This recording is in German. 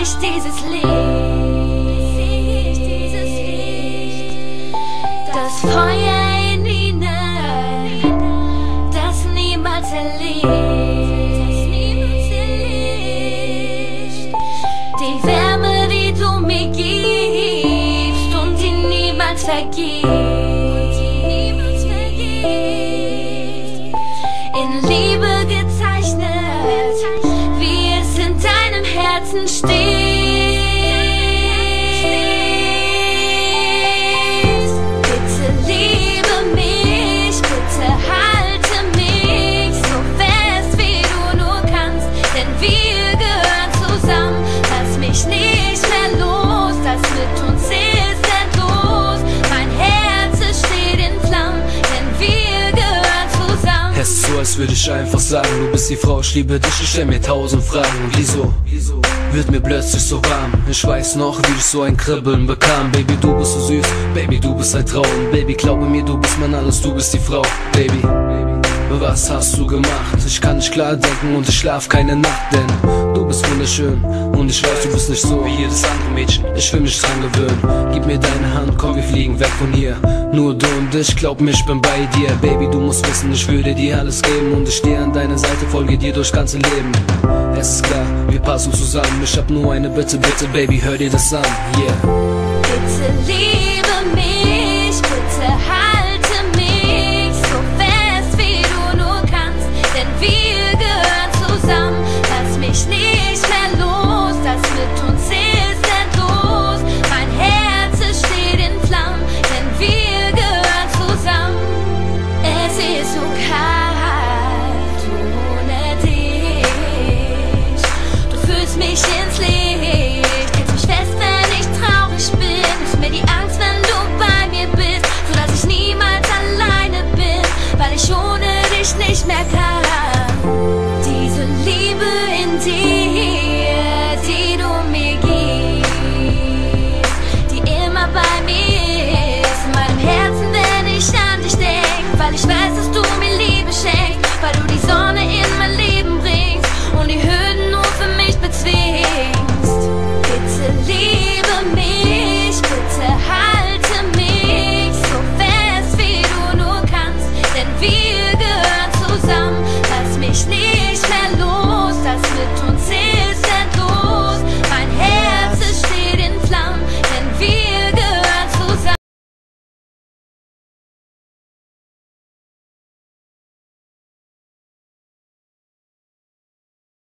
ich dieses Licht, das Feuer in ihnen, das niemals erlischt, die Wärme, die du mir gibst und die niemals vergisst, in Liebe gezeichnet, wie es in deinem Herzen steht. Bitte liebe mich, bitte halte mich so fest wie du nur kannst, denn wir gehören zusammen. Lass mich nicht mehr los, das mit uns ist endlos. Mein Herz es steht in Flammen, denn wir gehören zusammen. Es ist so, als würde ich einfach sagen, du bist die Frau, ich liebe dich, ich stell mir 1000 Fragen. Wieso wird mir plötzlich so warm? Ich weiß noch, wie ich so ein Kribbeln bekam. Baby, du bist so süß, Baby, du bist ein Traum. Baby, glaube mir, du bist mein alles, du bist die Frau. Baby, was hast du gemacht? Ich kann nicht klar denken und ich schlaf keine Nacht, denn du bist wunderschön und ich weiß, du bist nicht so wie jedes andere Mädchen. Ich will mich dran gewöhnen, gib mir deine Hand, komm, wir fliegen weg von hier. Nur du und ich, glaub mir, ich bin bei dir. Baby, du musst wissen, ich würde dir alles geben und ich stehe an deiner Seite, folge dir durchs ganze Leben. Es ist klar, wir passen zusammen, ich hab nur eine Bitte, bitte, Baby, hör dir das an, yeah. Bitte liebe mich, bitte halte